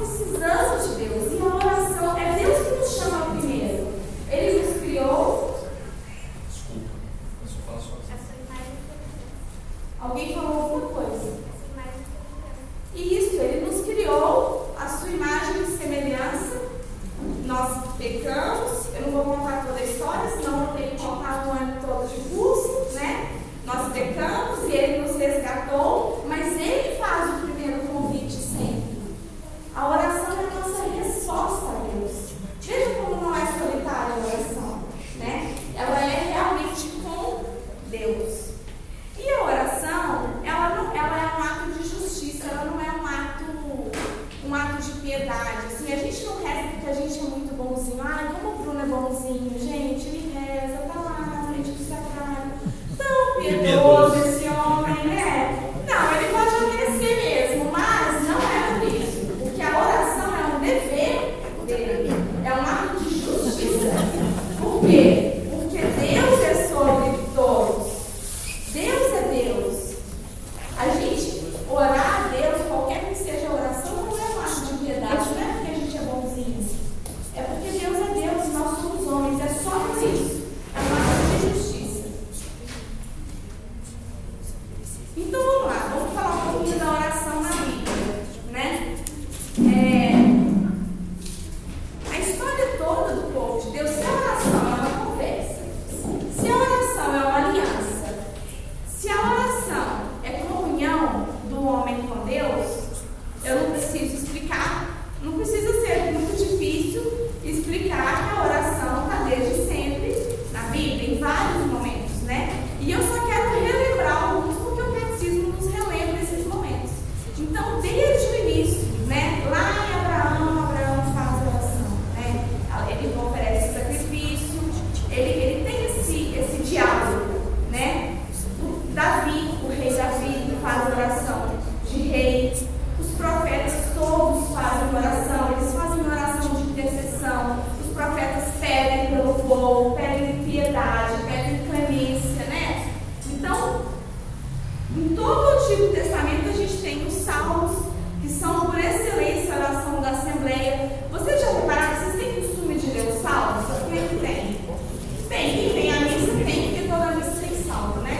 precisamos de Deus. E a oração é Deus que nos chama primeiro. Ele nos criou. Desculpa, eu só falo só. Alguém falou alguma coisa? Isso, Ele nos criou a sua imagem e semelhança. Nós pecamos. Eu não vou contar toda a história, senão eu tenho que contar um ano todo de curso, né? Nós pecamos e Ele nos resgatou, mas Ele faz o primeiro convite sempre. A oração é a nossa resposta a Deus. Veja como não é solitária a oração, né? Ela é realmente com Deus. E a oração, ela é um ato de justiça, ela não é um ato de piedade. Assim, a gente não reza porque a gente é muito bonzinho. Ai, como o Bruno é bonzinho, gente, ele reza, tá lá na frente do sacrário. Tão piedoso esse homem, né? Não, ele pode obedecer mesmo, mas não é por isso. Porque a oração é um dever dele, é um ato de justiça. Por quê? Porque Deus é sobre todos. Deus é Deus. A gente orar a Deus, qualquer que seja a oração, não é um ato de piedade, não é porque a gente é bonzinho. É porque Deus é Deus e nós somos homens. É só por isso. É um ato de justiça. Então vamos lá, vamos falar um pouquinho da oração na Bíblia, né? A história toda do povo de Deus, se a oração é uma conversa, se a oração é uma aliança, se a oração é comunhão do homem com Deus, eu não preciso explicar, não precisa ser muito difícil explicar que a oração está desde sempre na Bíblia, em vários momentos, né? E eu só quero relembrar alguns porque o catecismo nos relembra esses momentos. Então, desde o início, né? Lá em Abraão faz oração, né? Ele oferece sacrifício, ele tem esse diálogo, né? O rei Davi faz oração de rei, os profetas todos fazem oração, eles fazem oração de intercessão, os profetas pedem pelo povo, pedem piedade, pedem clemência, né? Então, em todo o Antigo Testamento a gente tem os salmos, que são por excelência a oração da Assembleia. Vocês já repararam, vocês têm costume de ler os salmos? Quem é que tem? Tem a missa, tem, porque toda missa tem salmo, né?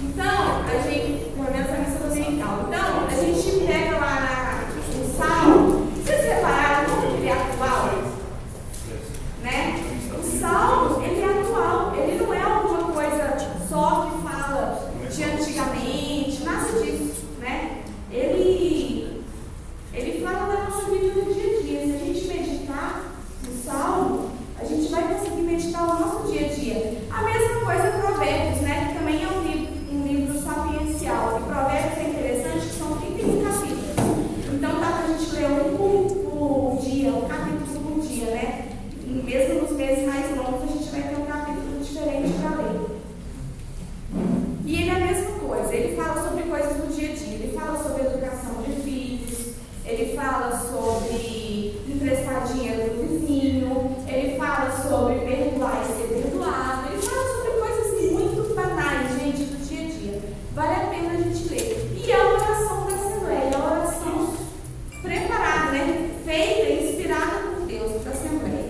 Então, a gente, pelo menos a missa dominical, então, a gente pega lá no salmo, vocês repararam como ele é atual? Né? O salmo, ele é atual, ele não é alguma coisa só que fala de antigamente, nada disso, né? Ele fala da nossa vida no dia a dia. Se a gente meditar no salmo, a gente vai conseguir meditar o nosso dia a dia. A mesma coisa Provérbios, né? Que também é um livro sapiencial. E Provérbios é interessante, que são 31 capítulos. Então dá pra gente ler um por dia, um capítulo por dia, né? Mesmo nos meses mais longos, a gente vai ter um capítulo diferente para ler. E ele é a mesma coisa, ele fala sobre coisas do dia a dia, ele fala sobre educação de filhos, ele fala sobre emprestar dinheiro do vizinho, ele fala sobre perdoar e ser perdoado, ele fala sobre coisas muito banais, gente, do dia a dia. Vale a pena a gente ler. E a oração da Assembleia, a oração preparada, né? Feita, inspirada por Deus da Assembleia.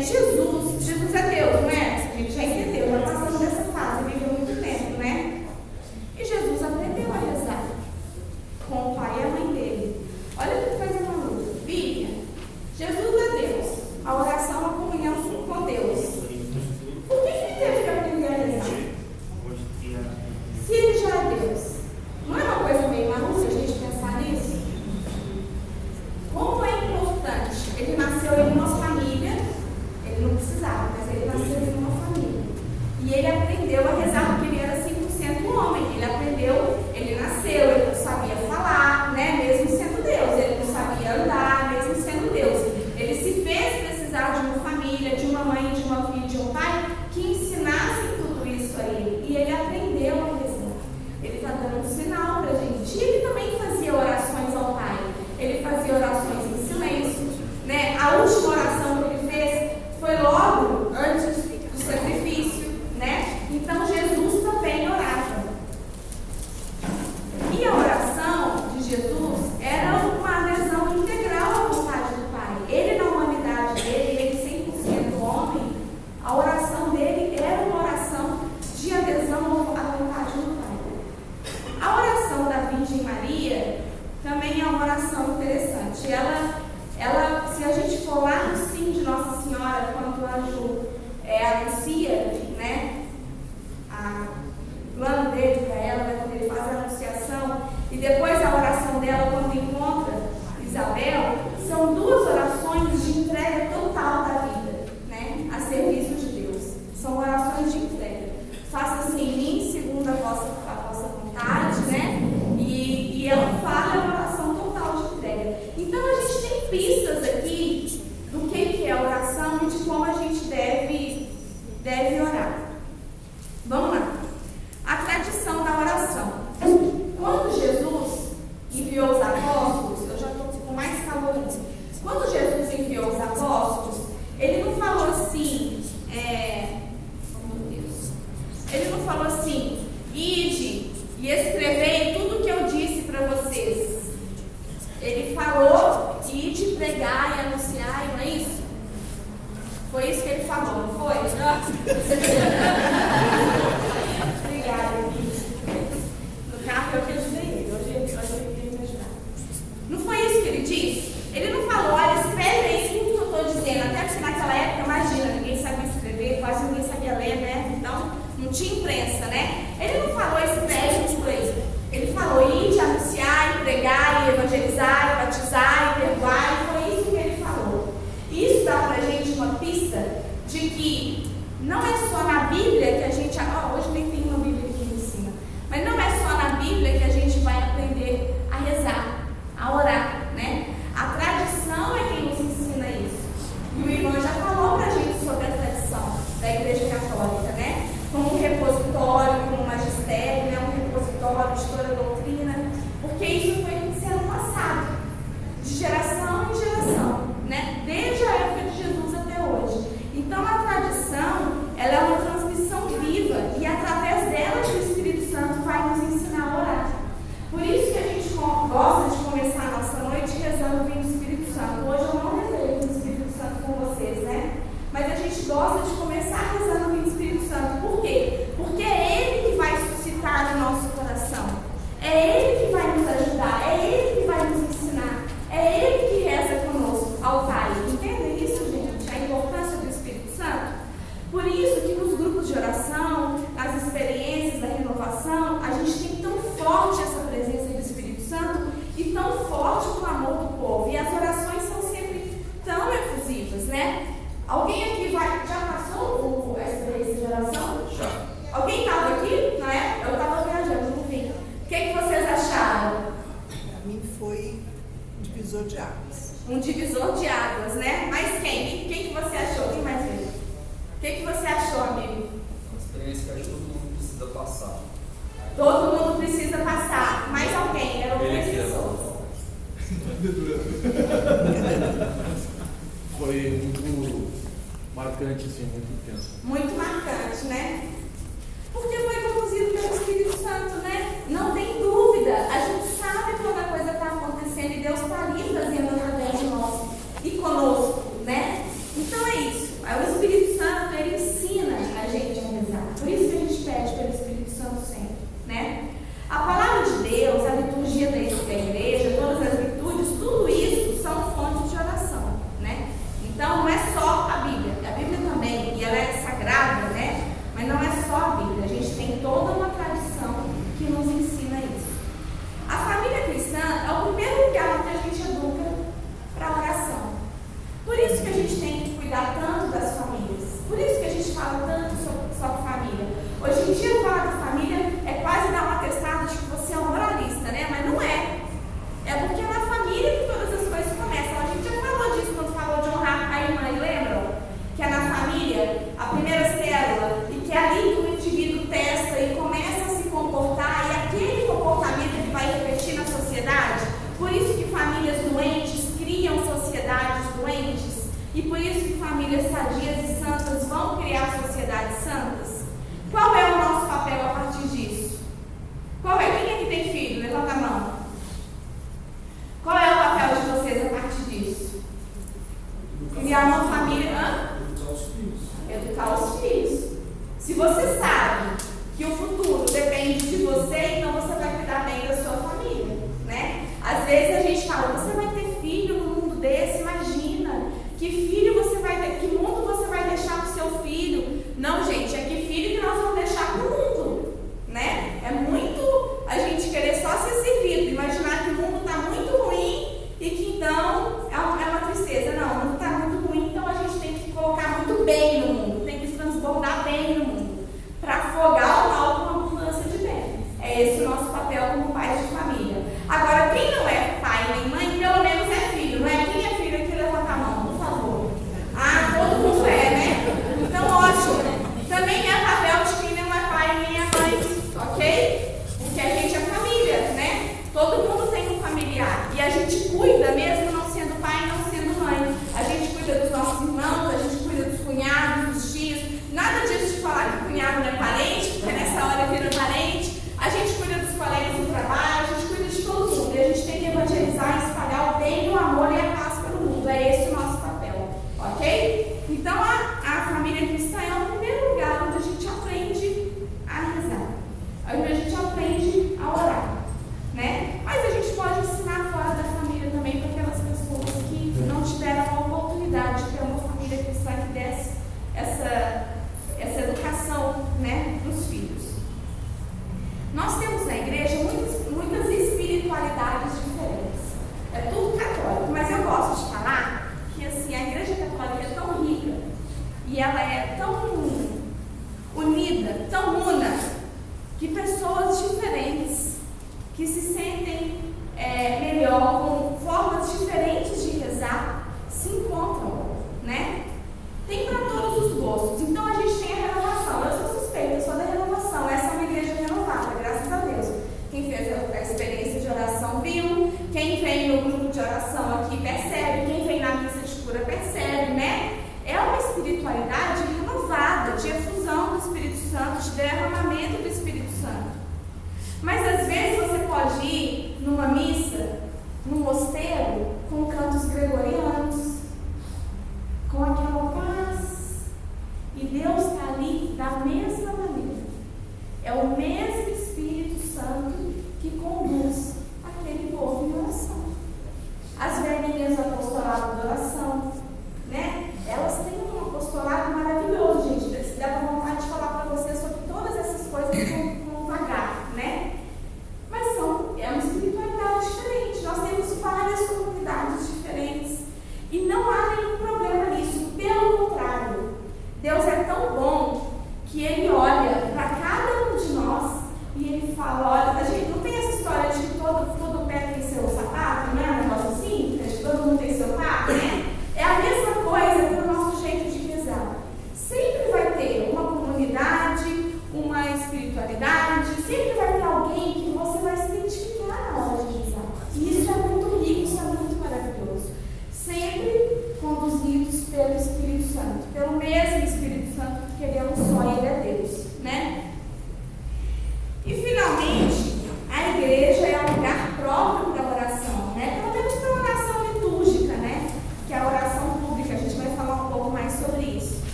Jesus é Deus, não é? A gente já entendeu, já passamos dessa fase, viveu muito tempo, né? E Jesus aprendeu a rezar com o pai e a mãe dele. Olha que coisa maluca. Bíblia, Jesus é Deus, a oração é a comunhão com Deus. Por que ele teve que aprender a rezar? Se ele já é Deus, não é uma coisa meio maluca a gente pensar nisso? Como é importante? Ele nasceu em uma família, ele não precisava, mas ele importante. Ela, se a gente for lá no sim de Nossa Senhora, quando o anjo anuncia, né, o plano dele para ela, né, quando ele faz a anunciação, e depois a oração dela quando encontra Isabel, são duas orações de entrega total da vida, né, a serviço de Deus. São orações de entrega. Faça-se em mim segundo a vossa vontade, né? E ela fala a oração total de entrega. Então a gente tem pistas aqui do que é oração e de como a gente deve orar. Vamos lá. A tradição da oração. Quando Jesus enviou os apóstolos, eu já estou com mais calor. Quando Jesus enviou os apóstolos, ele não falou assim, ele não falou assim, ide e escrevei tudo que eu disse para vocês. Ele falou, ide pregar e anunciar, não é isso? Foi isso que ele falou, não foi? Obrigada. No carro eu que ajudei ele, hoje ele veio me ajudar. Não foi isso que ele disse? Ele não falou, olha, escreve aí tudo que eu estou dizendo. Até porque naquela época, imagina, ninguém sabia escrever, quase ninguém sabia ler, né? Então, não tinha imprensa, né? Ele não falou, escreve tudo aí. Ele falou, ide, anunciar, pregar, evangelizar, batizar, perdoar. Foi isso que ele falou. Isso dá pra gente uma pista de que não é só na Bíblia que a gente... hoje nem tem uma Bíblia aqui em cima. Mas não é só na Bíblia que a gente vai aprender a rezar, a orar, né? A tradição é quem nos ensina isso. E o irmão já falou pra gente sobre a tradição da Igreja Católica, né? Como um repositório, como um magistério, né? Um repositório de toda a doutrina. Porque isso foi sendo passado de geração em geração, né? Desde a época de Jesus até hoje. Então a tradição, ela é uma transmissão viva e através dela que o Espírito Santo vai nos ensinar a orar. Por isso que a gente gosta de começar a nossa noite rezando o Vinho do Espírito Santo. Hoje eu não rezei o Vinho do Espírito Santo com vocês, né? Mas a gente gosta de começar rezando o Vinho do Espírito Santo. Por quê? Porque é Ele que vai suscitar no nosso coração. É Ele que vai nos ajudar. É Ele que vai nos ensinar. É Ele que reza conosco ao Pai. Entendem isso, gente? A importância do Espírito Santo? Por isso que nos grupos de oração, nas experiências da renovação, a gente tem tão forte essa presença do Espírito Santo e tão forte o clamor do povo. E as orações são sempre tão efusivas, né? Alguém aqui já passou a experiência de oração? Já. Alguém estava aqui? Não é? Eu estava viajando, não vi. O que vocês acharam? Para mim foi um divisor de águas. Um divisor de águas, né? Mas quem? Quem que você achou? Quem mais veio? O que você achou, amigo? Uma experiência que todo mundo precisa passar. Todo mundo precisa passar. Mais alguém? Eram três pessoas. Foi muito marcante, assim, muito intenso. Muito marcante, né? Porque foi conduzido pelo Espírito Santo, né? Não tem dúvida. A gente sabe quando a coisa está acontecendo e Deus está ali fazendo através de nós e conosco, né? Então é isso. O Espírito Santo, ele ensina a gente a rezar. Por isso que a gente pede pelo Espírito Santo sempre, né? A palavra de Deus, a liturgia da igreja, todas as virtudes, tudo isso são fontes de oração, né? Então não é só a Bíblia também, e ela é sagrada, né? Mas não é só a Bíblia, a gente tem toda uma tradição que nos ensina isso. A família cristã é o primeiro lugar onde a gente educa para a oração. Por isso que a gente tem que cuidar tanto das famílias, por isso que a gente fala tanto sobre família. Hoje em dia falar da família é quase dar uma atestado de que você é um moralista, né? Mas não é. É porque é na família que todas as coisas começam. A gente já falou disso quando falou de honrar a irmã, lembram? Que é na família, a primeira célula, e que é ali que o indivíduo testa e começa a se comportar, e aquele comportamento que vai repetir na sociedade. Por isso que famílias doentes criam sociedades doentes, e por isso que famílias sadias e santas vão criar sociedades santas. Qual é o nosso papel a partir disso? Qual é? Quem aqui tem filho? Levanta a mão. Qual é o papel de vocês a partir disso? Criar uma família... Educar os filhos. Se você sabe que o futuro depende de você, então você vai cuidar bem da sua família, né? Às vezes a gente fala, você vai ter filho,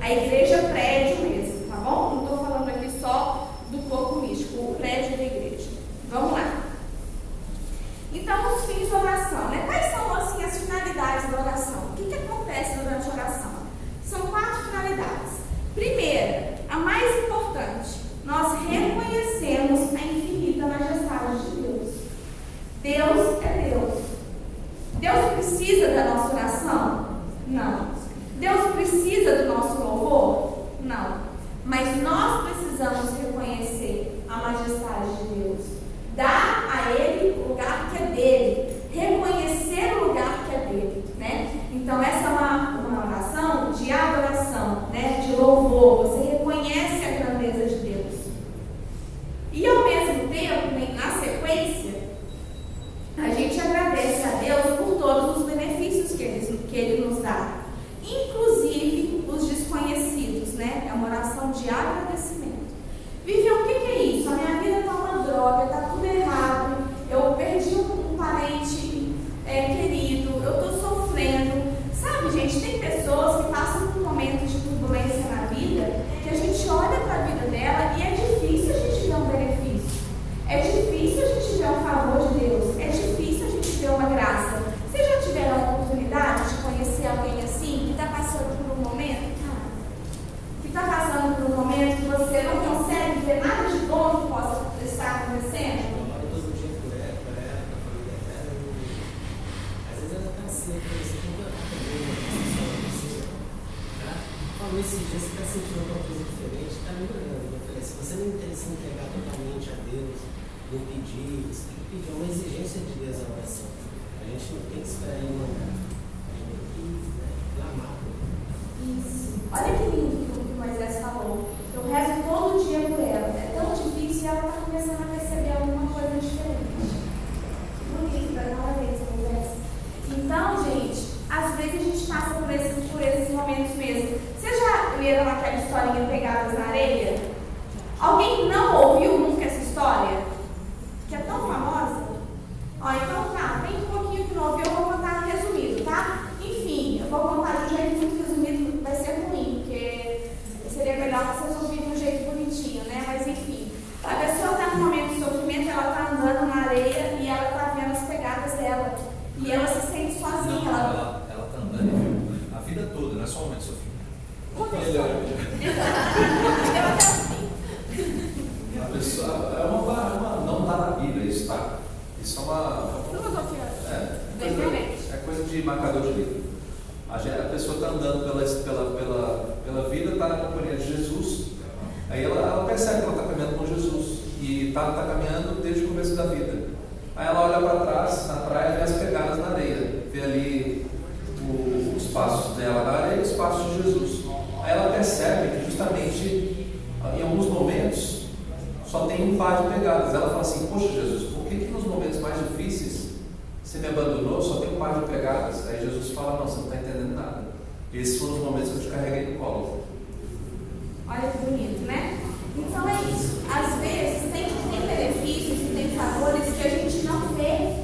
A igreja prédio mesmo, tá bom? Não estou falando aqui só do corpo místico, o prédio da igreja. Vamos lá. Então, os fins da oração, né? Quais são assim, as finalidades da oração? O que acontece durante a oração? São 4 finalidades. Primeira, a mais importante, nós reconhecemos a infinita majestade de Deus. Deus é Deus. Deus precisa da nossa oração? Não. Deus precisa do nosso louvor? Não. Mas nós precisamos reconhecer a majestade de Deus. Dar a Ele o lugar que é dele. Reconhecer o lugar que é dele, né? Então essa é uma oração de adoração, né? De louvor. Você reconhece a grandeza de Deus. E ao mesmo tempo, na sequência, a gente agradece a Deus por todos os benefícios que Ele nos dá. Inclusive os desconhecidos, né? É uma oração de agradecimento. Vivian, o que é isso? A minha vida está uma droga, está tudo errado, eu perdi um parente querido, eu estou sofrendo. Sabe, gente, tem pessoas que passam por momentos de turbulência na vida, que a gente olha para a vida dela e é difícil a gente ver um benefício. É difícil a gente ver um favor de Deus. É difícil a gente ver uma graça. Vocês já tiveram a oportunidade de conhecer alguém assim, que está passando por um momento, que está passando por um momento que você não consegue ver nada de bom que possa estar acontecendo? Às vezes ela está assim, falou esses dias, você está sentindo alguma coisa diferente, está melhorando. Eu falei, se você não se entregar totalmente a Deus, não pedir, você tem que pedir uma exigência de Deus a oração. A gente não tem que esperar Ele mandar. A gente tem que clamar. Isso. Olha que lindo que o Moisés falou. Eu rezo todo dia por ela. É tão difícil e ela está começando a perceber alguma coisa diferente. Bonito, da nova vez, Moisés. Então, gente, às vezes a gente passa por esses momentos mesmo. Vocês já leram aquela historinha Pegadas na Areia? Alguém não ouviu nunca essa história? Que é tão famosa? Ó, então tá, tem um pouquinho que não ouviu, eu vou contar resumido, tá? Enfim, eu vou contar de um jeito muito resumido, vai ser ruim, porque seria melhor que vocês ouvirem de um jeito bonitinho, né? Mas enfim, a pessoa está num momento de sofrimento, ela está andando na areia e ela está vendo as pegadas dela. E ela se sente sozinha. Não, ela está andando e viu a vida toda, não é só um momento de sofrimento. Eu até assim. A pessoa, não está na Bíblia, isso está. Isso é uma. Filosofia. É coisa de marcador de livro. A pessoa está andando pela vida, está na companhia de Jesus. Aí ela percebe que ela está caminhando com Jesus. E está caminhando desde o começo da vida. Aí ela olha para trás, na praia, e vê as pegadas na areia. Vê ali os passos dela na areia e os passos de Jesus. Aí ela percebe que justamente em alguns momentos só tem um par de pegadas. Ela fala assim, poxa Jesus, por que nos momentos mais difíceis você me abandonou, só tem um par de pegadas? Aí Jesus fala, não, você não está entendendo nada. Esses foram os momentos que eu te carreguei no colo. Olha que bonito, né? Então é isso. Às vezes tem benefícios e tem favores que a gente não vê.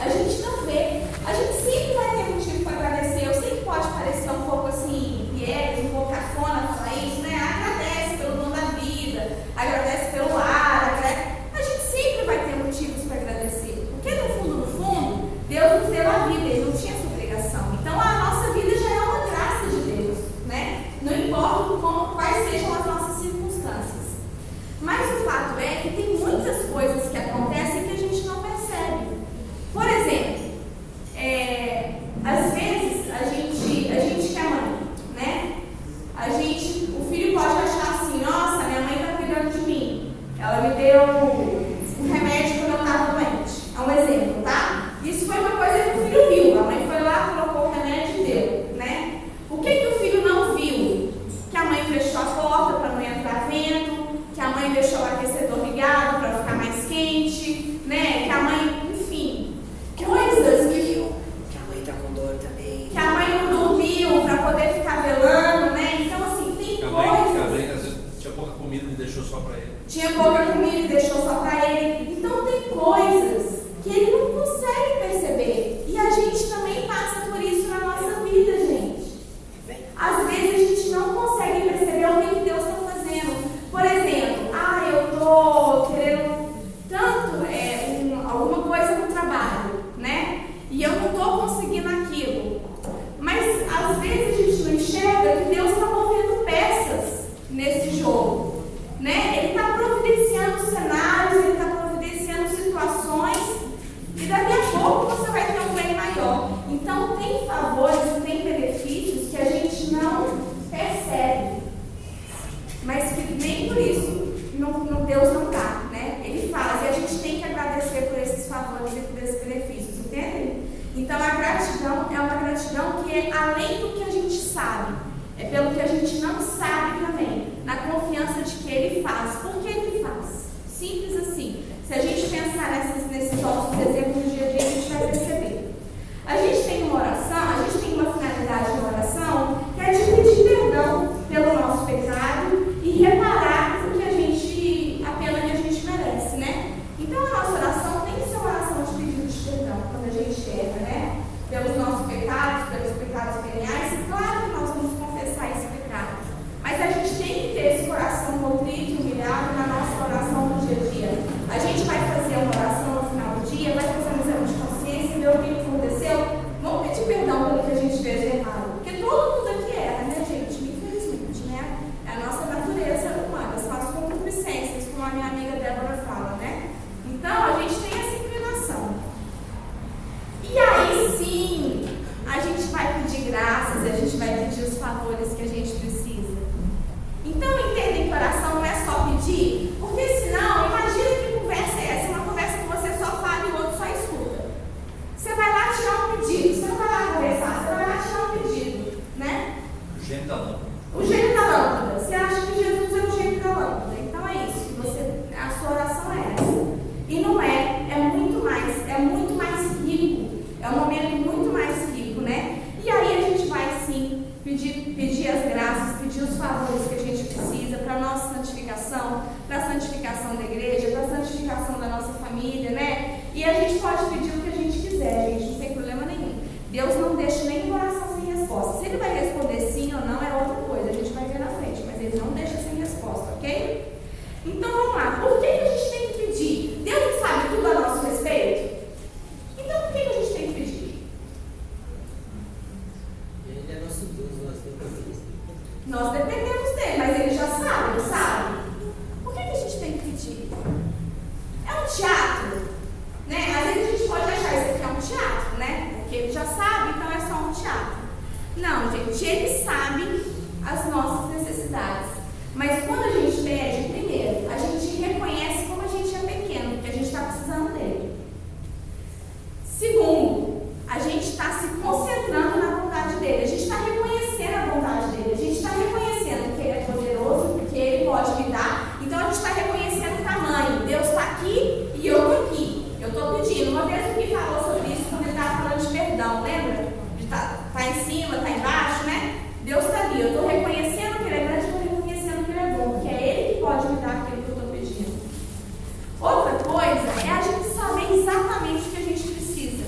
A gente não vê. A gente sempre vai ter motivo para agradecer. Eu sei que pode parecer um pouco assim, piegas, um pouco cafona falar isso, né? Agradece pelo dom da vida, agradece pelo ar, a gente sempre vai ter motivos para agradecer. Porque no fundo, Deus nos deu a vida, Ele não tinha essa obrigação. Então a nossa vida já é uma graça de Deus, né? Não importa quais sejam as nossas circunstâncias. Mas o fato é que tem muitas coisas que acontecem que a gente não percebe. Por exemplo, às vezes a gente que é mãe, né? O filho pode achar assim, nossa, minha mãe está cuidando de mim. Ela me deu um remédio quando eu estava doente. É um exemplo, tá? Isso foi uma coisa que o filho viu. A mãe foi lá, colocou o remédio e deu, né? O que o filho não viu? Que a mãe fechou a porta para não entrar vento, que a mãe deixou o aquecedor ligado para ficar mais quente, né? Que a mãe, enfim, coisas que Que a mãe está com dor também. que a mãe não dormiu para poder ficar velando, né? Então, assim, tem A coisas. mãe às vezes tinha pouca comida e deixou só para ele. Tinha pouca comida e deixou só para ele. Então, tem coisas que ele não consegue perceber. E a gente também passa por isso na nossa vida, gente. Às vezes a gente não consegue é pelo que a gente não sabe também, na confiança de que Ele faz. Por que Ele faz? Simples assim. Se a gente pensar nesses nossos exemplos do dia a dia, a gente vai perceber. A gente tem uma oração, a gente tem uma finalidade na oração, que é de pedir perdão pelo nosso pecado e reparar a pena que a gente merece, né? Então a nossa oração tem que ser uma oração de pedido de perdão, quando a gente erra, né? Pelos nossos pecados, pelos pecados veniais, claro que nós vamos confessar esse pecado. Mas a gente tem que ter esse coração contrito e humilhado na nossa oração no dia a dia. A gente vai fazer uma oração no final do dia, vai fazer um exame de consciência, ver o que aconteceu. Vamos pedir perdão pelo que a gente fez de errado. Porque todo mundo aqui erra, né, gente? Infelizmente, né? É a nossa natureza humana, são as concupiscências, como a minha amiga Débora fala, né? Então, a gente tem essa inclinação. E aí sim, a gente vai pedir graças, a gente vai pedir os favores que a gente precisa. Então, entendem que oração não é só pedir? Porque senão, imagina que conversa é essa, uma conversa que você só fala e o outro só escuta. Você vai lá tirar um pedido, você não vai lá conversar, você vai lá tirar um pedido, né? O gênio da lâmpada. O gênio da lâmpada. Você acha que Jesus é o gênio da lâmpada. Então é isso, que a sua oração é essa. E não é muito mais rico. É um momento muito mais rico, né? E aí a gente vai sim pedir as graças, pedir os favores que a gente precisa para a nossa santificação, para a santificação da igreja, para a santificação da nossa família, né? E a gente pode pedir o que a gente quiser, gente, não tem problema nenhum. Deus não deixa nenhuma oração sem resposta. Se Ele vai responder sim ou não é outra coisa, a gente vai ver na frente, mas Ele não deixa sem resposta, ok? Então vamos lá, por que a gente tem que pedir? Deus não sabe tudo a nosso respeito? Então por que a gente tem que pedir? Ele é nosso Deus, nós dependemos dele. Nós dependemos dele, mas Ele já sabe, não sabe? Por que a gente tem que pedir? É um teatro, né? Às vezes a gente pode achar isso aqui é um teatro, né? Porque Ele já sabe, então é só um teatro. Não, gente, Ele sabe as nossas necessidades. Mas quando a gente pede, primeiro, a gente reconhece como a gente é pequeno, porque a gente está precisando dele. Segundo, a gente está se concentrando na vontade dele. A gente está reconhecendo a vontade dele. A gente está reconhecendo que ele é poderoso, que ele pode me dar. Então a gente está reconhecendo o tamanho. Deus está aqui e eu estou aqui. Eu estou pedindo. Uma vez o que falou sobre isso quando ele estava falando de perdão, lembra? De tá em cima, tá embaixo, né? Deus está ali. Eu estou reconhecendo que ele é grande, estou reconhecendo que ele é bom, que é ele que pode me dar aquilo que eu estou pedindo. Outra coisa é a gente saber exatamente o que a gente precisa.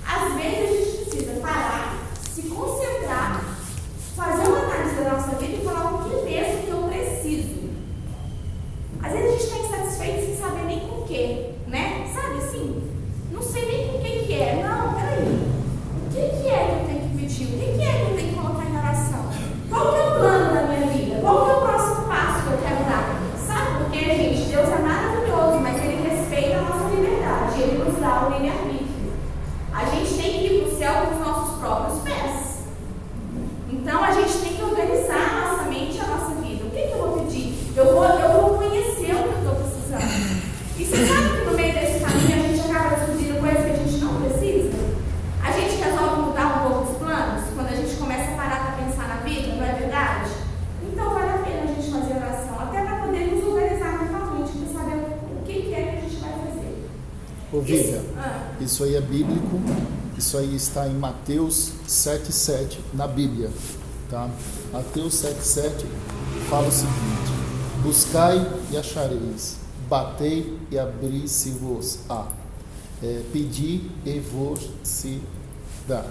Às vezes a gente precisa parar, se concentrar, fazer uma análise da nossa vida e falar o que mesmo que eu preciso. Às vezes a gente está insatisfeito sem saber nem com o que, né? Sabe assim? Não sei nem com o que é. Não, peraí. O que é que eu tenho que pedir? O que é que eu tenho que colocar em oração? Qual que é o plano da minha vida? Qual que é o próximo passo que eu quero dar? Sabe por quê, gente? Deus é maravilhoso, mas Ele respeita a nossa liberdade. Ele nos dá o livre-arbítrio. A gente tem que ir para o céu com os nossos próprios pés. Então, a gente tem que organizar a nossa mente e a nossa vida. O que eu vou pedir? Eu vou conhecer o que eu estou precisando. E você sabe que no meio desse caminho a gente acaba descobrindo coisas que a gente não precisa? A gente resolve mudar um pouco os planos quando a gente começa a parar para pensar na vida, não é verdade? Então, vale a pena a gente fazer oração, até para poder nos organizar mentalmente, para saber o que é que a gente vai fazer. Ô Vivian, isso aí é bíblico, isso aí está em Mateus 7,7 na Bíblia, tá? Mateus 7,7 fala o seguinte: buscai e achareis, batei e abri-se-vos-á, pedi e vos se dá.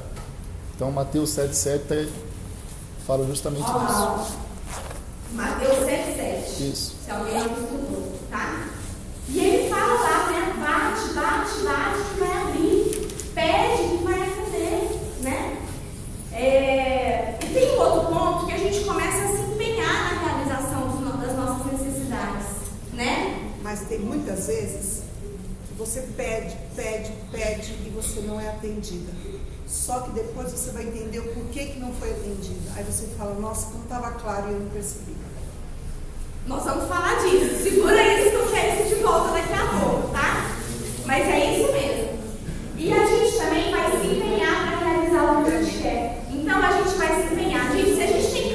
Então Mateus 7,7 fala justamente isso. Mateus 7,7. Isso. Se alguém não estudou, tá? E ele fala lá, né? Bate, bate, bate, que vai abrir. Pede, que vai atender, né? E tem um outro ponto que a gente começa a se empenhar na realização das nossas necessidades, né? Mas tem muitas vezes que você pede e você não é atendida. Só que depois você vai entender o porquê que não foi atendida. Aí você fala, nossa, não estava claro e eu não percebi. Nós vamos falar disso. Segura isso que eu quero isso de volta daqui a pouco, tá? Mas é isso mesmo. E a gente também vai se empenhar para realizar o que a gente quer. Então a gente vai se empenhar. Gente, se a gente tem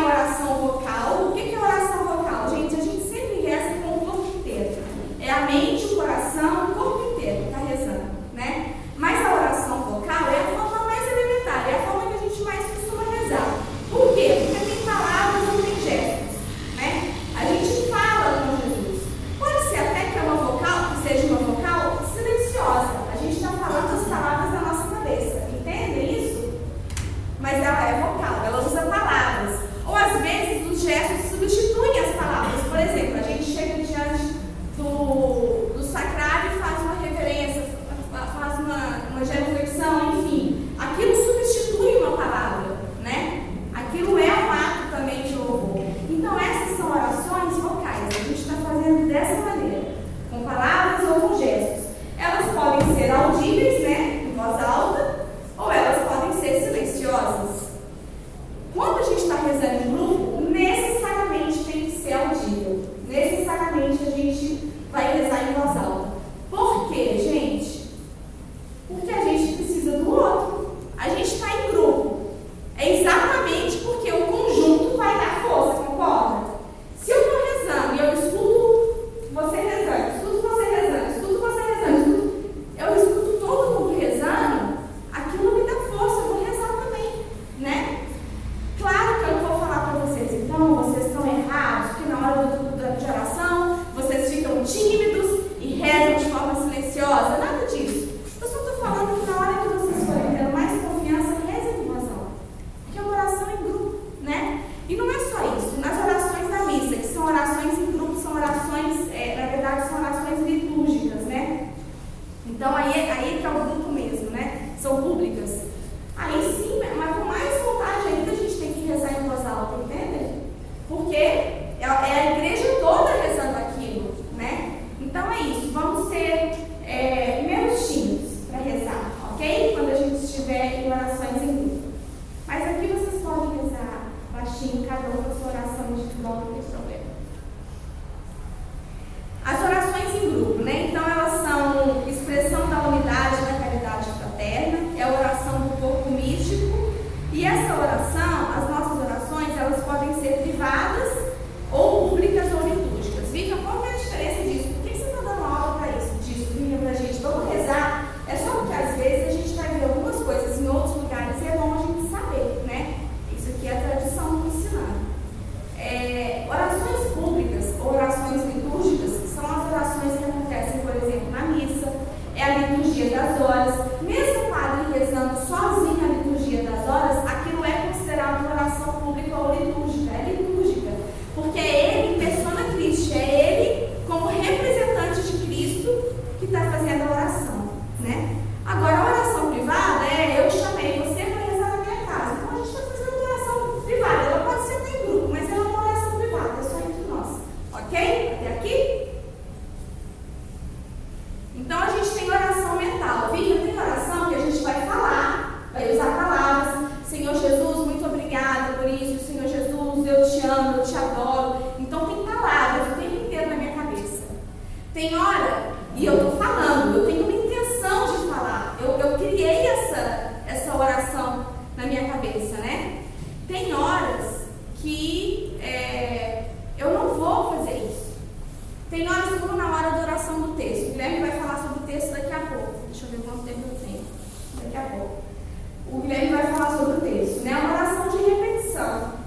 oração vocal. O que é oração vocal? Gente, a gente sempre reza com o corpo inteiro. É a mente, o coração, o corpo inteiro está rezando, né? Mas a oração vocal é a forma mais elementar, é a forma que a gente mais costuma rezar. Por quê? Porque tem palavras ou tem gestos, né? A gente fala com Jesus. Pode ser até que é uma vocal, que seja uma vocal silenciosa. A gente está falando as palavras da nossa cabeça. Entendem isso? Mas ela é vocal, ela usa palavras. Ou às vezes os gestos substituem as palavras. Por exemplo, a gente chega diante do sacrário e faz uma reverência, faz uma genuflexão, enfim. Aquilo substitui uma palavra, né? Aquilo é um ato também de louvor. Então essas são orações vocais. A gente está fazendo dessa maneira, com palavras ou com gestos. Elas podem ser audíveis, né? Em voz alta, ou elas podem ser silenciosas. Quando a gente está rezando em grupo, necessariamente tem que ser audível. Necessariamente a gente vai rezar em voz alta. Por quê, gente? Porque a gente precisa do outro. A gente está em grupo. É exatamente porque o conjunto vai dar força, concorda? Se eu estou rezando e eu escuto você rezando, escuto você rezando, escuto você rezando, eu escuto todo mundo rezando, aquilo me dá força, eu vou rezar também, né? Claro que eu não vou falar para vocês, então, vocês estão errados, porque na hora de oração, vocês ficam tímidos e rezam de forma silenciosa, nada disso. Eu só estou falando que na hora que vocês forem tendo mais confiança, rezem em voz alta. Porque é uma oração em grupo, né? E não é só isso. Nas orações da missa, que são orações em grupo, são orações, na verdade, são orações litúrgicas, né? Então, aí que é o grupo mesmo, né? São públicas. Aí sim, mas com mais vontade ainda a gente tem que rezar em voz alta, entende? Porque é a igreja toda rezando aquilo, né? Então é isso, vamos ser menos tímidos para rezar, ok? Quando a gente estiver em orações em grupo. Mas aqui vocês podem rezar baixinho, cada um com a sua oração individual, não tem problema. As orações em grupo, né? Então elas são expressão da unidade da caridade fraterna, é a oração do corpo místico, e essa oração, as nossas orações, elas podem ser privadas ou públicas ou litúrgicas. Vivian, qual é a diferença disso? Por que você está dando aula para isso? Disso, Vivian, para a gente? Vamos rezar? É só porque às vezes a gente vai ver algumas coisas em outros lugares e é bom a gente saber, né? Isso aqui é a tradição do ensinado. Orações públicas ou orações litúrgicas são as orações que acontecem, por exemplo, na missa, é a liturgia das horas. Mesmo o padre rezando sozinho a liturgia das horas, aquilo é considerado uma oração pública ou litúrgica. É litúrgica, porque é ele, persona Christi, é ele como representante de Cristo que está fazendo a oração, né? Agora, a oração privada eu chamei você para rezar na minha casa. Então, a gente está fazendo uma oração privada. Ela pode ser até em grupo, mas ela é uma oração privada, é só entre nós. Ok? Até aqui? Então, a gente tem oração mental. Viu? Tem oração que a gente vai falar, vai usar palavras. Senhor Jesus, muito obrigada por isso. Senhor Jesus, eu te amo, eu te adoro. Então, tem palavras o tempo inteiro na minha cabeça. Tem hora, e eu estou falando, eu tenho uma intenção de falar. Eu criei essa oração na minha cabeça, né? Tem horas que eu não vou fazer isso. Tem horas que eu vou na hora da oração do texto. O Guilherme vai falar sobre o texto daqui a pouco. Deixa eu ver quanto tempo eu tenho. Daqui a pouco. O Guilherme vai falar sobre o texto, né? É uma oração de repetição.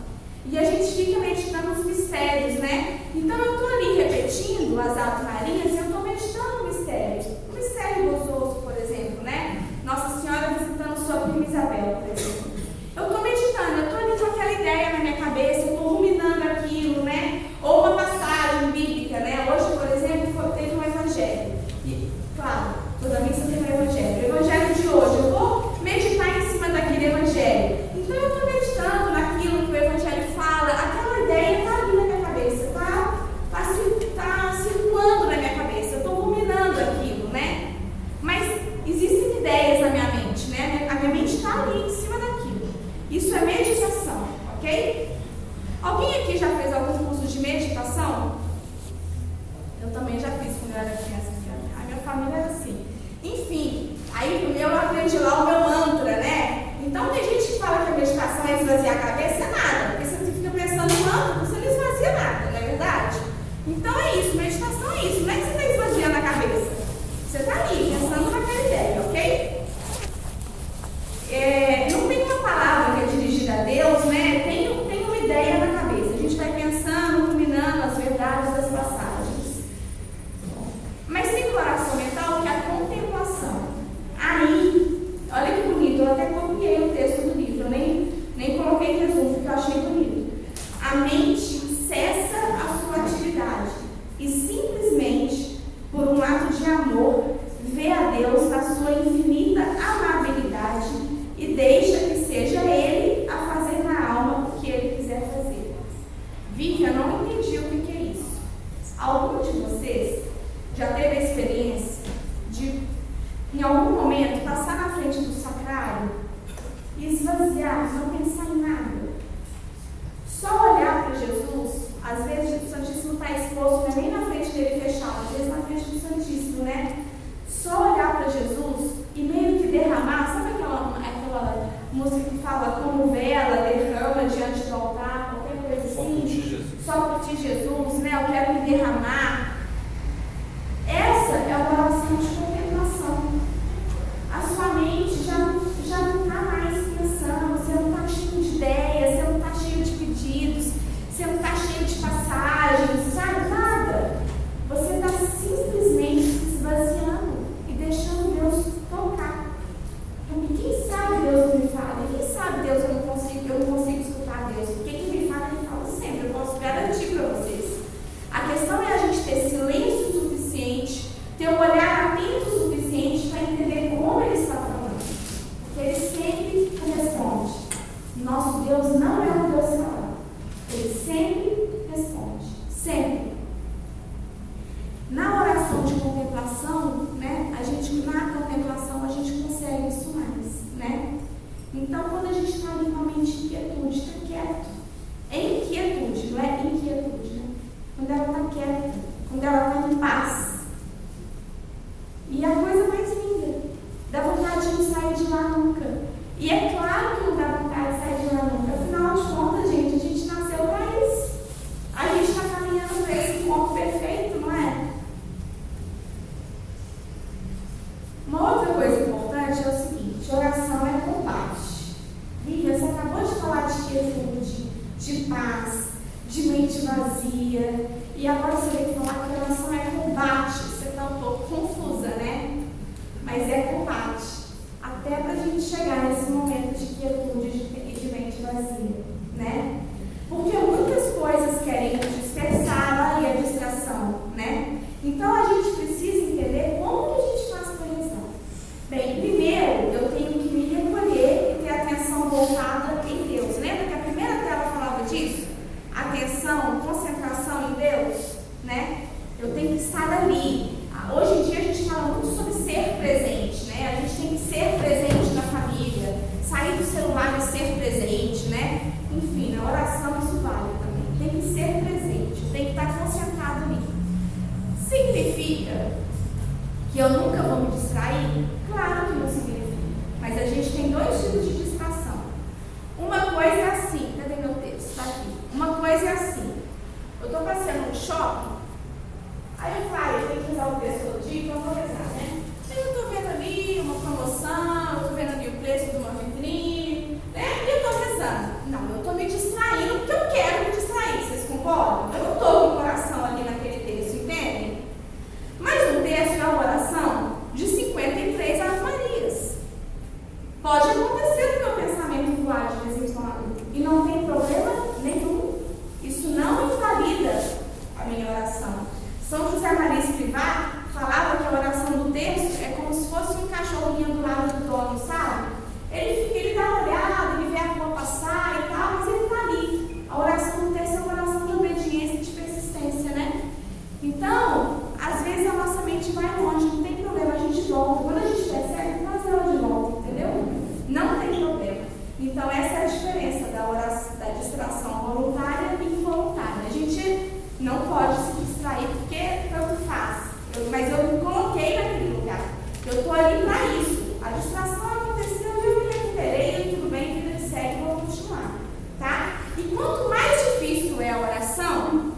E a gente fica meditando os mistérios, né? Então eu estou ali repetindo as Ave Marias e eu estou meditando o mistério. O mistério gozoso, por exemplo, né? Nossa Senhora visitando sua prima Isabel, por exemplo. Eu estou meditando, eu estou ali com aquela ideia na minha cabeça, eu estou ruminando aquilo, né? Ou uma passagem bíblica, né? Hoje, por exemplo, teve um evangelho. E, claro, toda missa tem um evangelho. O evangelho de hoje, eu vou meditar em cima daquele evangelho. Então eu estou meditando naquilo que o evangelho fala, aquela ideia está ali na minha cabeça, está circulando na minha cabeça, eu estou ruminando aquilo, né? Mas existem ideias na minha mente, né? A minha mente está ali em cima daquilo. Isso é meditação, ok? Alguém aqui já fez alguns cursos de meditação? Eu também já fiz quando eu era criança. A minha família era assim. Enfim, aí eu aprendi lá o meu mantra, né? Então tem gente que fala que a meditação é esvaziar a cabeça, é nada, porque você fica pensando dele fechado, às vezes na frente do Santíssimo, né? Só olhar para Jesus e meio que derramar, sabe aquela música que fala como vela, derrama diante do altar, qualquer coisa assim? Só por ti, Jesus, né? Eu quero me derramar. Essa é uma oração de contemplação. A sua mente já não está mais pensando, você não está cheio de ideias, você não está cheio de pedidos, você não está cheio de passagens, sabe? Nada. Você está simplesmente se esvaziando e deixando Deus tocar. E quem sabe Deus não me fala? E quem sabe Deus eu não consigo escutar Deus? Porque quem me fala, ele fala sempre. Eu posso garantir para vocês. A questão é a gente ter silêncio suficiente, ter um olhar atento o suficiente para entender como ele está falando. Porque ele sempre responde. Nosso Deus não é um Deus calado. Ele sempre responde. Sempre. Na oração de contemplação, né, na contemplação a gente consegue isso mais, né? Então, quando a gente está ali com a mente em quietude, está quieto. É inquietude, não é inquietude, né? Quando ela está quieta, quando ela está em paz. E a coisa mais linda, dá vontade de não sair de lá nunca. E é claro que não dá vontade de sair de lá nunca. Afinal de contas, gente, a gente nasceu para isso. A gente está caminhando para esse ponto perfeito, não é? Uma outra coisa importante é o seguinte: oração é combate. Lívia, você acabou de falar de quietude, de paz, de mente vazia, e agora você vem falar que oração é combate. Você está um pouco confusa, né? Mas é combate. Até para a gente chegar nesse momento de quietude e de mente vazia, né? Porque muitas coisas querem nos dispersar, aí a distração, né? Então a gente precisa entender como que a gente faz para rezar. Bem, primeiro eu tenho que me recolher e ter a atenção voltada em Deus. Lembra que a primeira tela falava disso? Atenção, concentração em Deus, né? Eu tenho que estar ali. Hoje em dia a gente fala muito sobre ser presente, né? A gente tem que ser presente na família, sair do celular e ser presente, né? Enfim, na oração isso vale também. Tem que ser presente, tem que estar concentrado ali. Significa que eu nunca vou me distrair? Claro que não significa. Mas a gente tem dois tipos de distração. Uma coisa é assim, cadê meu texto? Está aqui. Uma coisa é assim: eu estou passeando no shopping, aí eu tenho que usar o texto todo dia, então eu vou rezar, né? Aí eu estou vendo ali uma promoção, eu estou vendo ali o preço de uma vitrine, né? E eu estou rezando. Não, eu estou me distraindo porque eu quero me distrair, vocês concordam? Eu não estou com o coração ali naquele texto, entendem? Mas um texto é uma oração de 53 Ave Marias. Pode acontecer no meu pensamento voar de vez em quando, e não tem problema nenhum. Isso não invalida a minha oração. São José Maria Escrivá falava que a oração do texto é como se fosse um cachorrinho do lado do dono, sabe? Ele dá uma olhada, ele vê a rua passar e tal, mas ele está ali. A oração do texto é uma oração de obediência e de persistência, né? Então, às vezes a nossa mente vai longe, não tem problema, a gente volta. Quando a gente percebe, nós ela de volta, entendeu? Não tem problema. Então, essa é a diferença da oração, da distração voluntária e involuntária. A gente não pode se distrair porque tanto faz. Mas eu me coloquei naquele lugar. Eu estou ali para isso. A distração aconteceu, eu me recuperei, tudo bem, vida de segue, vou continuar. Tá? E quanto mais difícil é a oração,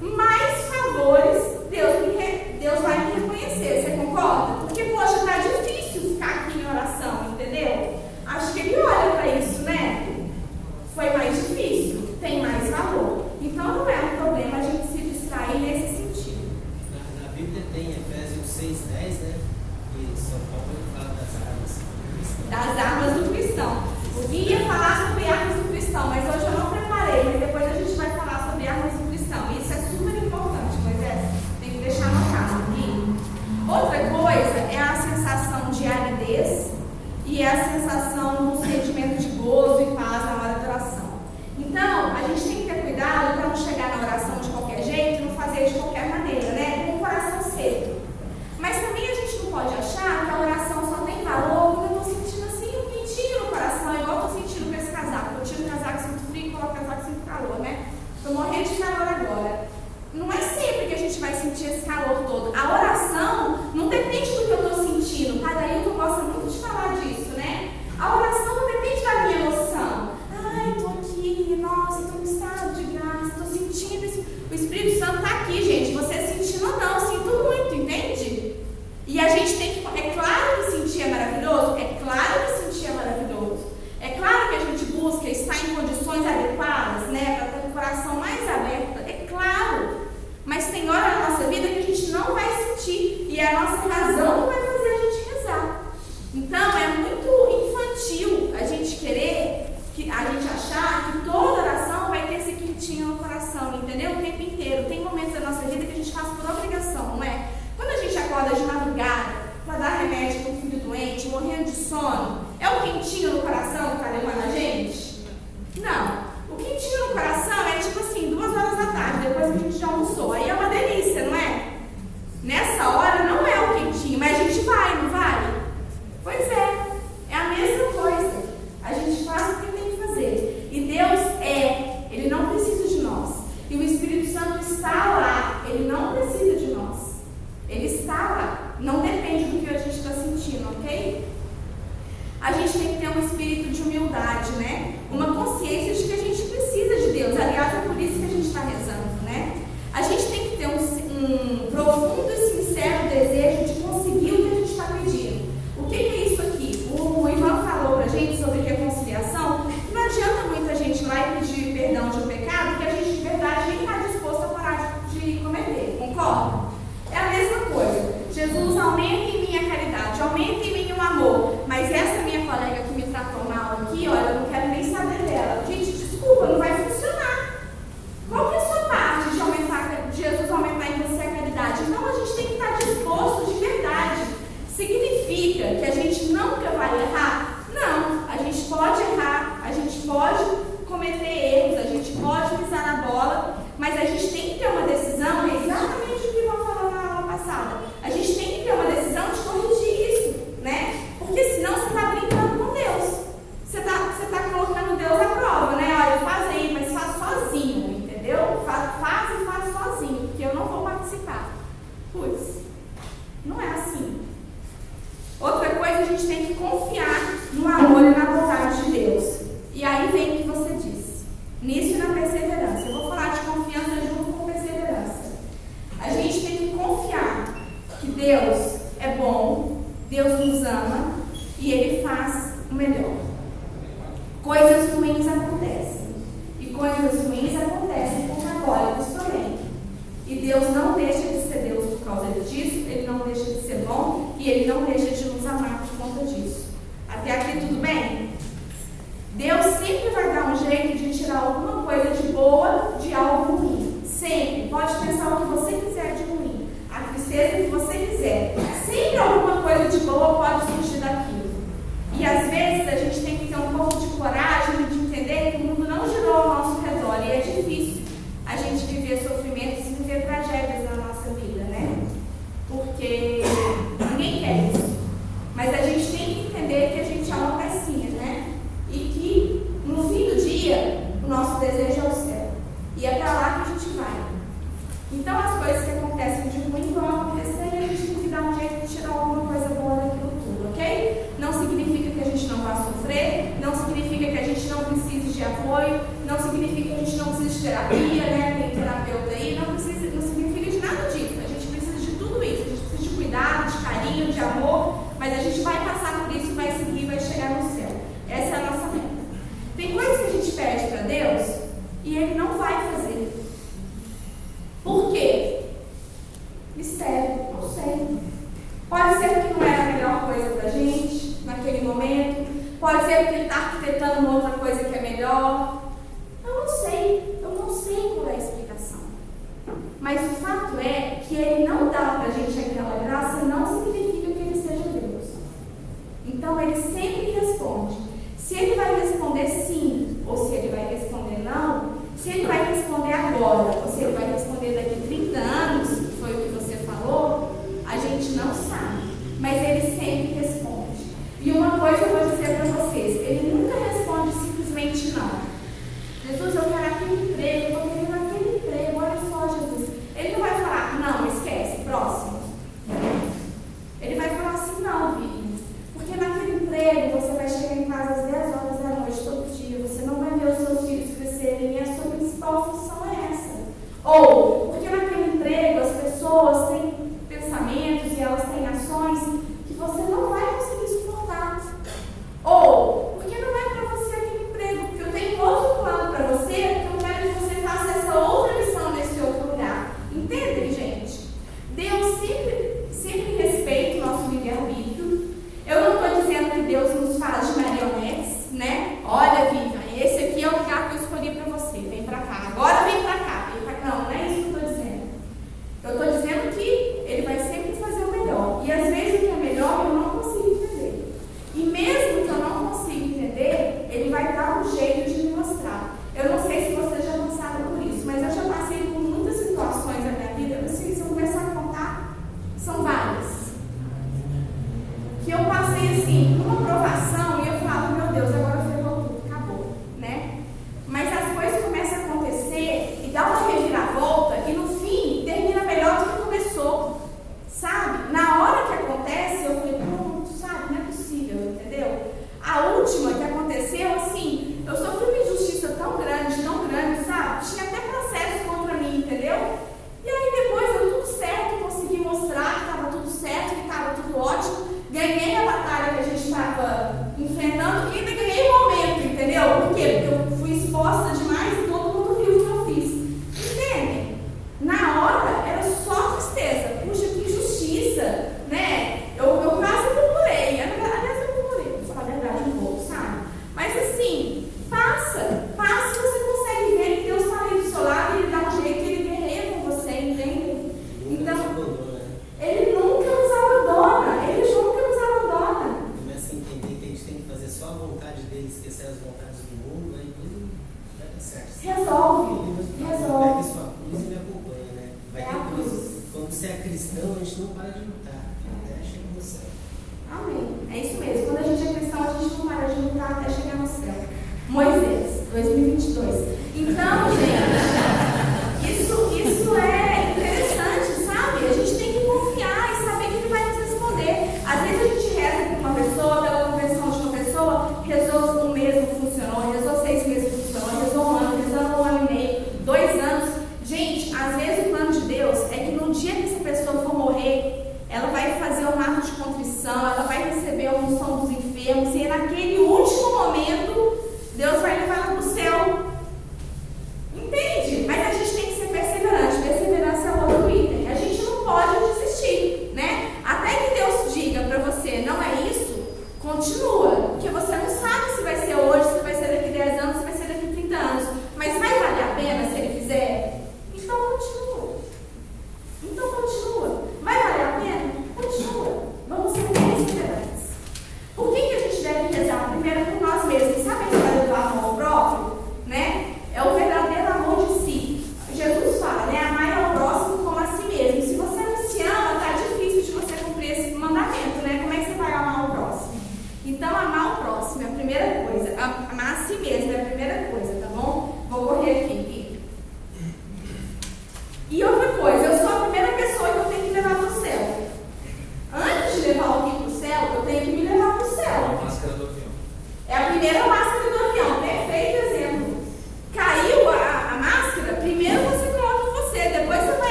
mais favores Deus vai me reconhecer. Você concorda? Porque, poxa, está difícil ficar aqui em oração, entendeu? Acho que ele olha para isso, né? Foi mais difícil, tem mais valor. Então não é um problema a gente se distrair. gente tem que... É claro que sentir é maravilhoso? É claro que sentir é maravilhoso. É claro que a gente busca estar em condições adequadas, né? Para ter um coração mais aberto. É claro. Mas tem hora na nossa vida que a gente não vai sentir. E é a nossa razão que vai fazer a gente rezar. Então, é muito infantil a gente querer, a gente achar que toda oração vai ter esse quentinho no coração, entendeu? O tempo inteiro. Tem momentos da nossa vida que a gente faz por obrigação, não é? Quando a gente acorda de madrugada para dar remédio para um filho doente, morrendo de sono, é o quentinho no coração que está levando a gente? Não. O quentinho no coração é tipo assim, 2 horas da tarde, depois que a gente já almoçou. Aí é uma delícia, não é? Nessa hora não é o quentinho, mas a gente vai, não vai? Pois é a mesma coisa. A gente faz o que tem que fazer. E Deus Ele não precisa de nós. E o Espírito Santo está lá, Ele não precisa de nós. Ele está lá. Não depende do que a gente está sentindo, ok? A gente tem que ter um espírito de humildade, né? Uma consciência de que a gente precisa de Deus. Aliás, é por isso que a gente está rezando, né? A gente tem que ter um profundo e sincero desejo de conseguir o que a gente está pedindo. O que é isso aqui? O Ivan falou pra gente sobre reconciliação. Não adianta muita gente ir lá e pedir perdão de um pecado que a gente de verdade nem está disposto a parar de cometer. Concorda? É a mesma coisa. Jesus, aumenta em mim a caridade, aumenta em mim o amor. Mas essa minha colega que me tratou mal aqui, olha, eu não quero nem saber dela. Gente, desculpa, não vai funcionar. Qual que é a sua parte de Jesus aumentar em você a caridade? Então a gente tem que estar disposto de verdade. Significa que a gente nunca vai errar? Não, a gente pode errar, a gente pode cometer erros, a gente pode pisar na bola, mas a gente tem que ter uma decisão, é exatamente o que eu falou na aula passada. A gente tem que ter uma decisão de corrigir isso, né? Porque senão você está brincando com Deus. Você tá colocando Deus à prova, né? Olha, faz aí, mas faz sozinho, entendeu? Faz e faz sozinho, porque eu não vou participar. Putz, não é assim. Outra coisa, a gente tem que confiar no amor e na vontade de Deus. E aí vem o que você disse. Nisso e na perseverança. Eu vou falar de confiança junto com perseverança. A gente tem que confiar que Deus é bom, Deus nos ama e Ele faz o melhor. Coisas ruins acontecem. E coisas ruins acontecem com católicos também. E Deus não deixa de ser Deus por causa disso, Ele não deixa de ser bom e Ele não deixa de nos amar por conta disso. Até aqui tudo bem? Deus sempre vai dar um jeito de tirar alguma coisa de boa de algo ruim. Sempre. Pode pensar o que você quiser de ruim. A tristeza que você quiser. Sempre alguma coisa de boa pode surgir daquilo. E às vezes a gente tem que ter um pouco de coragem de entender que o mundo não girou ao nosso redor. E é difícil a gente viver sofrimentos e viver tragédias na nossa vida, né? Porque ninguém quer isso. Mas a gente tem que entender que a gente é uma pecinha, né? E que no fim do dia o nosso desejo é o céu. E é para lá que a gente vai. Então as coisas que acontecem de ruim vão acontecer e a gente tem que dar um jeito de tirar alguma coisa boa daquilo tudo, ok? Não significa que a gente não vá sofrer, não significa que a gente não precise de apoio, não significa que a gente não precise de terapia, né? Tem terapeuta aí, não significa de nada disso. A gente precisa de tudo isso, a gente precisa de cuidado, de carinho, de amor, mas a gente vai passar por isso, vai seguir, vai chegar no céu. Essa é a nossa meta. Tem coisas que a gente pede para Deus e Ele não vai fazer. Por quê? Mistério, não sei. Pode ser porque não era a melhor coisa pra gente naquele momento. Pode ser porque Ele está arquitetando uma outra coisa que é melhor. Eu não sei qual é a explicação. Mas o fato é que Ele não dá pra gente aquela graça, não significa que Ele seja Deus. Então Ele sempre responde. Se Ele vai responder sim, ou se Ele vai responder não, se Ele vai responder agora, ou se Ele vai responder daqui a 30 anos, que foi o que você falou, a gente não sabe. Mas Ele sempre responde. E uma coisa eu vou dizer para vocês, Ele nunca responde simplesmente não. Jesus, eu quero aquele emprego, eu estou querendo aquele emprego, olha só, Jesus. Ele não vai falar, não, esquece, próximo. Ele vai falar assim, não, Vivi, porque naquele emprego você vai chegar em casa às 10 horas da noite todo dia, você não vai ver os seus filhos crescerem e a sua principal função é essa. Ou, porque naquele emprego as pessoas têm pensamentos e elas têm ações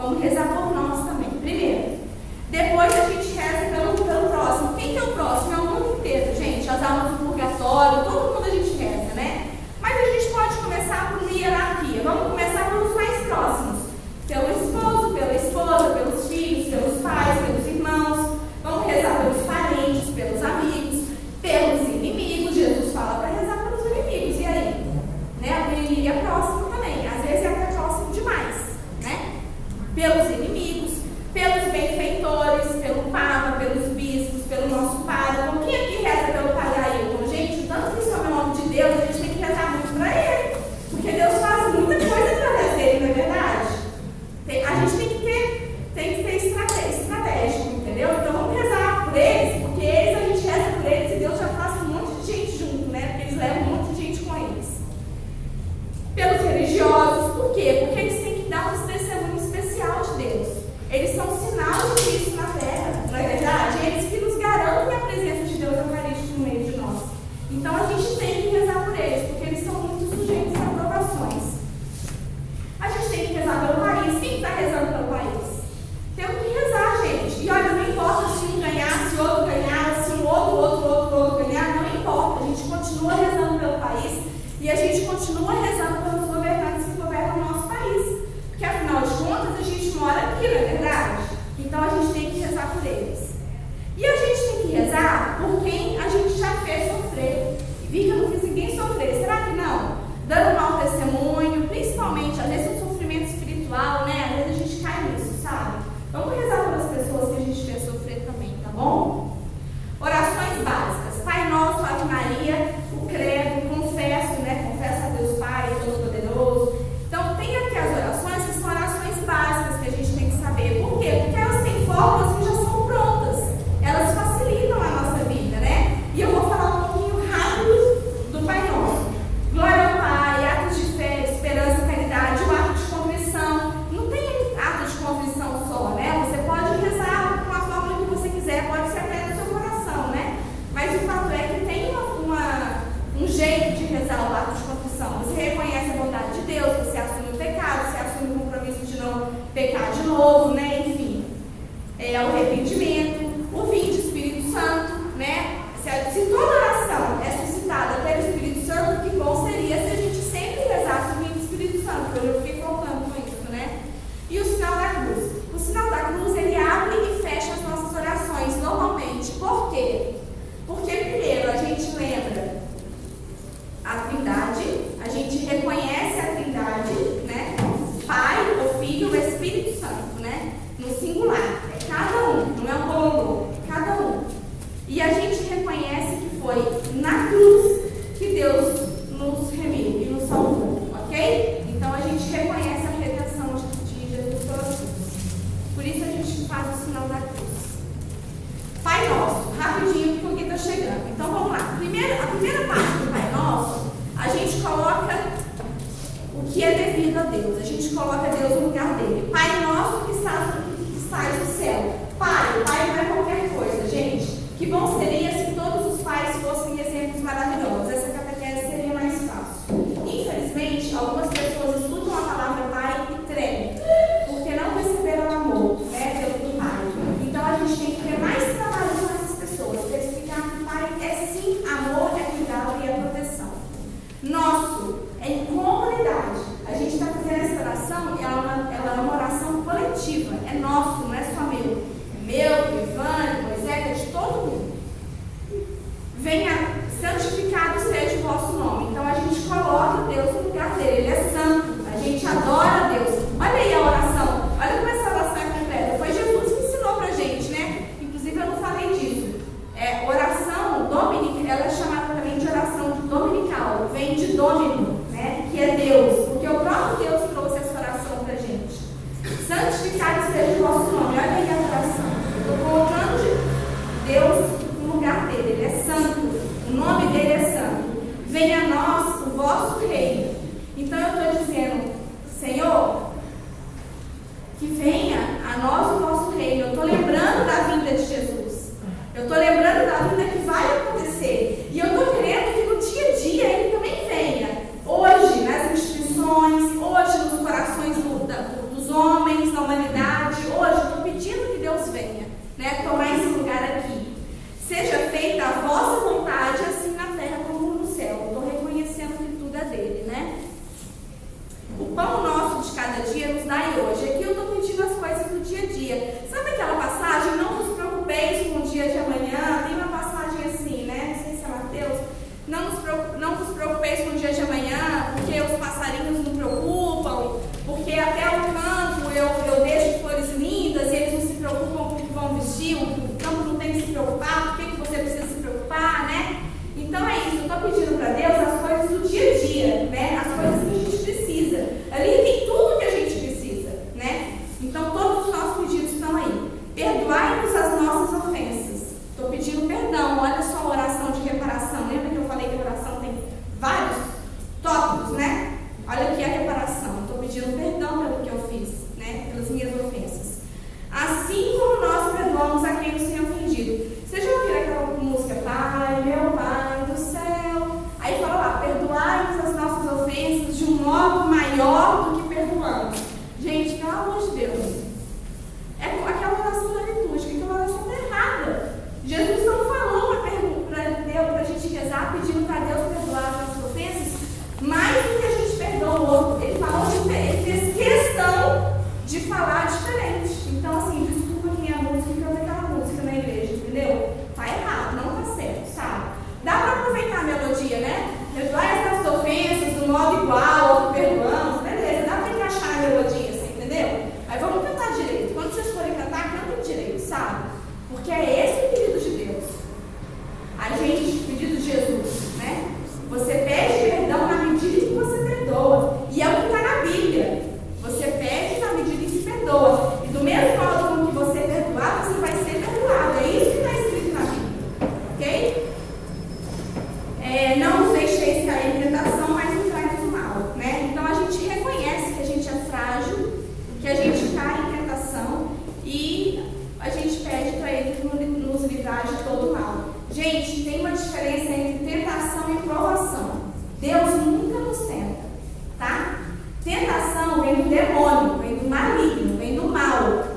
Vamos rezar por nós também, primeiro. Depois a gente reza pelo próximo. Quem que é o próximo? É o mundo inteiro, gente. As almas do purgatório, todo mundo a gente reza, né? Mas a gente pode começar por hierarquia. Vamos começar pelos mais próximos. Pelo esposo, pela esposa, pelos filhos, pelos pais, pelos irmãos. Vamos rezar pelos parentes, pelos amigos, pelos inimigos. Jesus fala para rezar pelos inimigos. E aí? Né? O inimigo é próximo também. Às vezes é até próximo demais, né? Pelos inimigos, pelos benfeitores, pelo Papa, pelos bispos, pelo nosso pároco. Quem aqui reza pelo Padre Ailton? Gente, tanto que isso é o nome de Deus, a gente tem que rezar muito para ele. Porque Deus faz muita coisa através dele, não é verdade? A gente tem que ter estratégico, entendeu? Então vamos rezar por eles, porque a gente reza por eles e Deus já faz um monte de gente junto, né? Porque eles levam um monte de gente com eles. Pelos religiosos, por quê? Porque eles têm que dar um testemunho especial de Deus. Eles são sinal de Cristo na terra, não é verdade? Eles que nos garantem a presença de Deus Eucarístico no meio de nós. Então a gente tem que rezar por eles, porque eles são muito sujeitos a provações. A gente tem que rezar pelo país. Quem está rezando pelo país? Temos que rezar, gente. E olha, não importa se um ganhar, se outro ganhar, se um outro ganhar, não importa. A gente continua rezando pelo país e a gente continua rezando pelos governantes que governam o nosso país. Porque afinal de contas a gente mora aqui, não é verdade? Então a gente tem que rezar por eles. E a gente tem que rezar por quem a gente já fez sofrer. E vi que eu não fiz ninguém sofrer. Será que não? Dando mau testemunho, principalmente, às vezes um sofrimento espiritual, né? Às vezes a gente cai nisso, sabe? Vamos rezar pelas pessoas que a gente fez sofrer também, tá bom? Orações básicas. Pai Nosso, Ave Maria, o credo, confesso, né? Confesso a Deus Pai, Todo-Poderoso. Então, tem aqui as orações que são orações básicas que a gente tem que saber. Por quê? Porque elas têm fórmulas que já são prontas. Elas facilitam a nossa vida, né? E eu vou falar um pouquinho rápido do Pai Nosso. Glória ao Pai, atos de fé, esperança, caridade, o ato de contrição. Não tem ato de contrição só, né? Você pode rezar com a fórmula que você quiser, pode ser até no seu coração, né? Mas o fato é que tem um jeito de rezar o ato de contrição. Você reconhece a bondade de Deus, você assume o pecado, você assume o compromisso de não pecar de novo, né? Enfim, é o arrependimento, o vinde Espírito Santo, né? Se toda oração é suscitada pelo Espírito Santo, que bom seria se a gente sempre rezasse o vinde Espírito Santo, porque eu fiquei faltando com isso, né? E o sinal da cruz. O sinal da cruz, ele abre e fecha as nossas orações normalmente. Por quê? Porque primeiro a gente lembra a Trindade, a gente reconhece a Trindade, né? Pai, o Filho, o Espírito Santo, né? No singular, é cada um, não é um bololô, é cada um. E a gente reconhece que foi na cruz que Deus nos remiu e nos salvou, ok? Então a gente reconhece a redenção de Jesus pela cruz. Por isso a gente faz o sinal da cruz. Pai Nosso, rapidinho, porque alguém está chegando. Então vamos lá. A primeira parte do Pai Nosso, a gente coloca o que é devido a Deus. A gente coloca Deus no lugar dele. Pai Nosso que estás no céu. Pai, o Pai não é qualquer coisa, gente. Que bom seria se todos os pais fossem exemplos maravilhosos. Essa catequese seria mais fácil. Infelizmente, algumas pessoas escutam a palavra Pai e tremem, porque não receberam amor, né, pelo Pai. Então a gente tem que ter mais trabalho com essas pessoas, para explicar que Pai é sim amor, é cuidado e é proteção. Nosso é em comunidade. A gente está fazendo essa oração e ela é uma oração coletiva. É nosso, não é só meu. É meu, do Ivan, do Moisés, é de todo mundo. Venha, santificado seja o vosso nome. Então a gente coloca Deus no lugar dele. Ele é santo. A gente adora Deus. Olha aí a oração. Olha como essa oração é completa. Foi Jesus que ensinou pra gente, né? Inclusive eu não falei disso. Oração dominical, ela é chamada também de oração dominical. Vem de Domino, né? Que é Deus. Porque o próprio Deus trouxe essa oração pra gente. Santificado seja o vosso nome. Olha aí a oração. Eu estou colocando Deus no lugar dele. Ele é santo. O nome dele é santo. Venha a nós o vosso reino. Então eu estudar hoje. Aqui eu estou pedindo as coisas do dia a dia. Sabe aquela passagem? Não vos preocupeis com o dia de amanhã. Tem uma passagem assim, né? Não sei se é Mateus. Não vos preocupeis com o dia de amanhã, porque os passarinhos não preocupam, porque até o campo eu deixo flores lindas e eles não se preocupam com o que vão vestir, o campo não tem que se preocupar, por que você precisa se preocupar, né? Então é isso, eu estou pedindo para Deus as coisas do dia a dia, né? As coisas que a gente precisa. Ali tem tudo que a gente precisa, né? Então todos os nossos pedidos estão aí. Perdoai-nos as nossas ofensas. Estou pedindo perdão, olha só a oração de reparação. Lembra que eu falei que a oração tem vários tópicos, né? Olha aqui a reparação. Estou pedindo perdão pelo que eu fiz, né? Pelas minhas ofensas. Assim como nós perdoamos a quem nos tem ofendido. Vocês já ouviram aquela música? Pai, meu Pai do céu. Aí fala lá, perdoai-nos as nossas ofensas de um modo maior do que perdoamos. Gente, pelo amor de Deus. É aquela oração da litúrgica, aquela oração está errada. Jesus não falou para a gente rezar pedindo para Deus perdoar as nossas ofensas mais do que a gente perdoa o outro. Ele falou diferente, ele fez questão de falar diferente. Então, assim, desculpa quem é a música, que eu vi aquela música na igreja, entendeu? Tá errado, não tá certo, sabe? Dá para aproveitar a melodia, né? Perdoai as nossas ofensas do modo igual ao que perdoamos, beleza, dá para encaixar a melodia, assim, entendeu? Aí vamos cantar direito. Quando vocês forem cantar, cantem direito, sabe? Porque é esse o pedido de Deus. A gente, pedido de Jesus, né? Você pede perdão na medida que você perdoa. E é o que está na Bíblia. Você pede na medida em que perdoa. E do mesmo modo como que você perdoar, você vai ser perdoado. É isso que está escrito na Bíblia. Ok? Não nos deixeis cair em tentação, mas livrai-nos do mal. Né? Então a gente reconhece que a gente é frágil, que a gente cai em tentação e a gente pede para Ele nos livrar de todo mal. Gente, tem uma diferença entre tentação e provação. Deus nunca nos tenta, tá? Tentação vem do demônio, vem do maligno, vem do mal.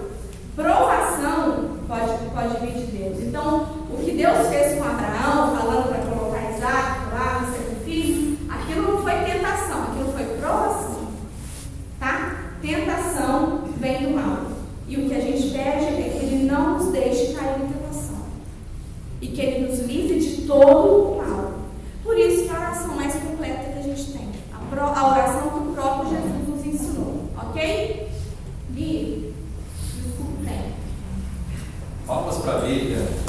Provação pode vir de Deus. Então, o que Deus fez com Abraão, falando para colocar Isaac lá no sacrifício, aquilo não foi tentação, aquilo foi provação, tá? Tentação vem do mal. E o que a gente pede é que Ele não nos deixe cair em tentação. E que Ele nos livre de todo o mal. Por isso que é a oração mais completa que a gente tem. A oração que o próprio Jesus nos ensinou. Ok? Gui, desculpa o tempo. Palmas para a Bíblia.